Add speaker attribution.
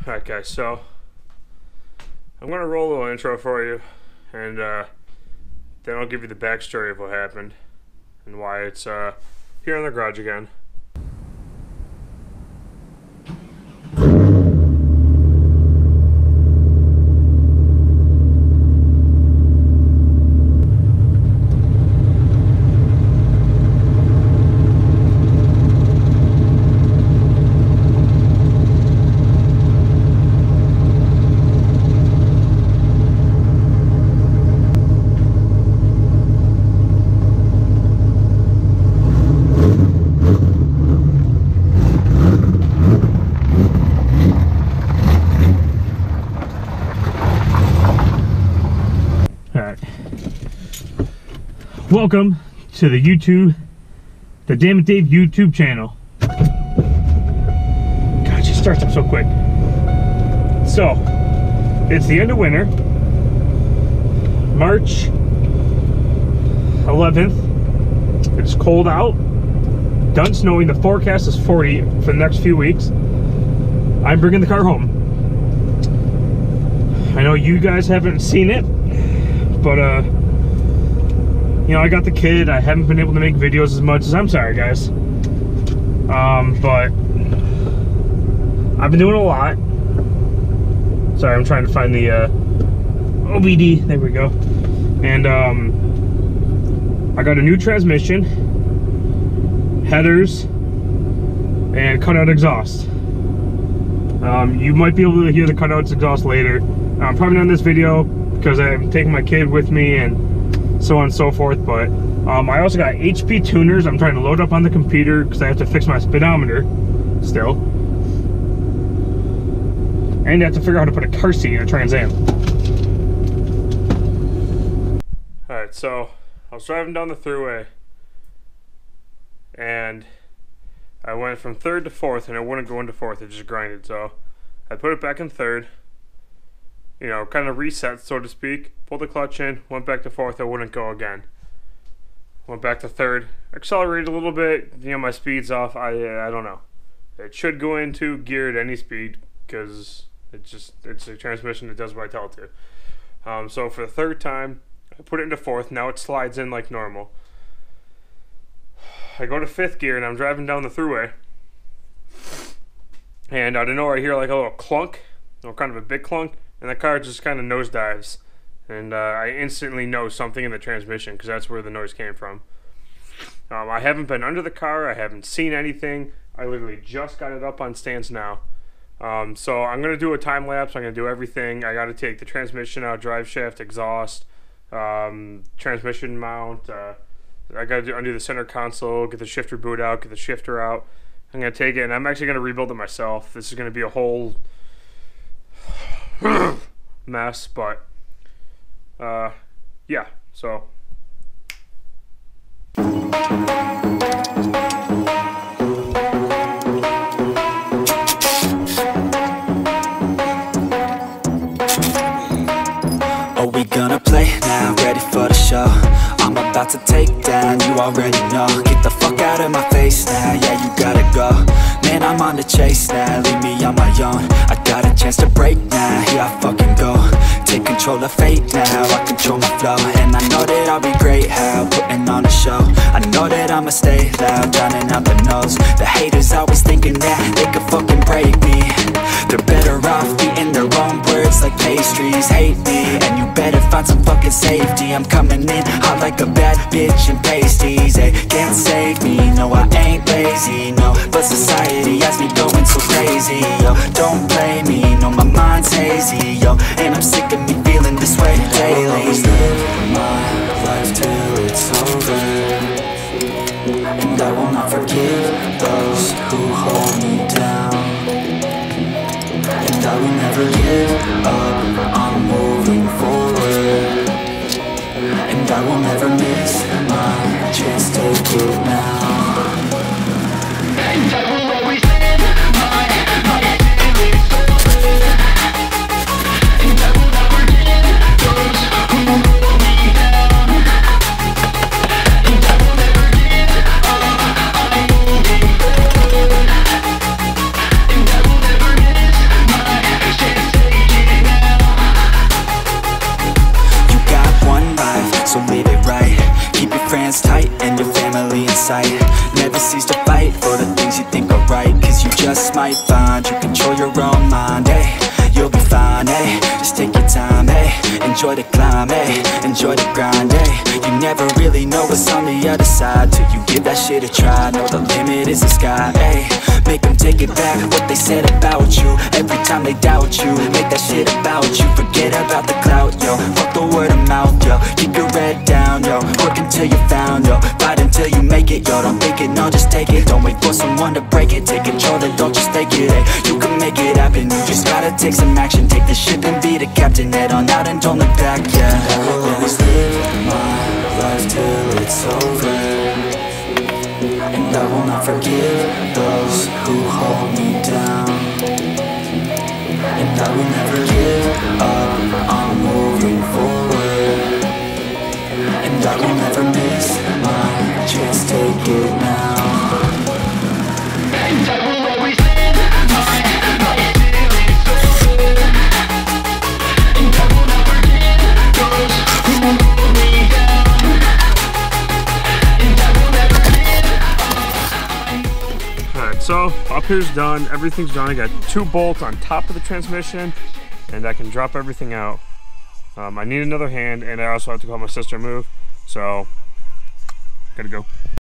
Speaker 1: Alright guys, so I'm going to roll a little intro for you, and then I'll give you the backstory of what happened and why it's here in the garage again. Welcome to the Dammit Dave YouTube channel. God, she starts up so quick. So, it's the end of winter, March 11th. It's cold out, done snowing. The forecast is 40 for the next few weeks. I'm bringing the car home. I know you guys haven't seen it, but you know, I got the kid. I haven't been able to make videos as much as I'm sorry, guys. But I've been doing a lot. Sorry, I'm trying to find the OBD. There we go. And I got a new transmission, headers, and cutout exhaust. You might be able to hear the cutout exhaust later. Probably not in this video because I'm taking my kid with me and so on and so forth, but I also got HP tuners I'm trying to load up on the computer because I have to fix my speedometer still, and I have to figure out how to put a car seat in a Trans Am. Alright, so I was driving down the thruway and I went from third to fourth, and it wouldn't go into fourth, it just grinded, so I put it back in third, you know, kind of reset, so to speak. Pulled the clutch in, went back to fourth, it wouldn't go again. Went back to third, accelerated a little bit, you know, my speed's off. I don't know. It should go into gear at any speed because it's a transmission that does what I tell it to. So for the third time, I put it into fourth. Now it slides in like normal. I go to fifth gear and I'm driving down the thruway, and out of nowhere I hear like a little clunk, or kind of a big clunk, and the car just kind of nosedives. And I instantly know something in the transmission because that's where the noise came from. I haven't been under the car. I haven't seen anything. I literally just got it up on stands now. So I'm going to do a time lapse. I'm going to do everything. I got to take the transmission out, drive shaft, exhaust, transmission mount. I got to undo the center console, get the shifter boot out, get the shifter out. I'm going to take it, and I'm actually going to rebuild it myself. This is going to be a whole mess, but yeah, so
Speaker 2: are we gonna play now? Ready for the show? I'm about to take down, you already know. Get the fuck out of my face now, yeah, you gotta go. Man, I'm on the chase now, leave me on my own. I got a chance to break now, here I fucking go. Take control of fate now, I control my flow. And I know that I'll be great, how putting on a show. I know that I'ma stay loud, drowning out the noise. The haters always thinking that they could fucking break me. They're better off eating their own words like pastries. Hate me, and you better find some fucking safety. I'm coming in hot like a bad bitch in pasties. They can't save me, no I ain't lazy, no. But society has me going so crazy, yo. Don't blame me, no my mind's hazy, yo. And I'm sick of me feeling this way daily. I'll always live my life till it's over, and I will not forgive those who hold me down. And I will never give up, I'm moving forward, and I will never miss my chance to get now. And I will always live my life till it's over, and I will not forgive those who hold me down. And I will never give up, I'm moving forward, and I will never miss my doesn't go right, cause you just might find you control your own mind, you'll be fine, just take your time, enjoy the climb, enjoy the grind, you never really know what's on the other side till you give that shit a try. Know the limit is the sky, make them take it back what they said about you. Every time they doubt you, make that shit about you. Forget about the clout, yo, fuck the word of mouth, yo. Keep your head down, yo, work until you found, yo. Fight until you make it, yo, don't think it, no, just take it. Don't wait for someone to break it, take control and don't just take it, you can make it happen, you just gotta take some action. Take the ship and be the captain, head on out and don't look back, I will always live my life till it's over, and I will not forgive those who hold me down, and I will never give up, I'm moving forward, and I will never miss my chance, take it now. And I will always live my life till it's over, and I will not forgive those who hold me down, and I will never give up.
Speaker 1: Alright, so up here's done, everything's done. I got 2 bolts on top of the transmission, and I can drop everything out. I need another hand, and I also have to call my sister to move, so gotta go.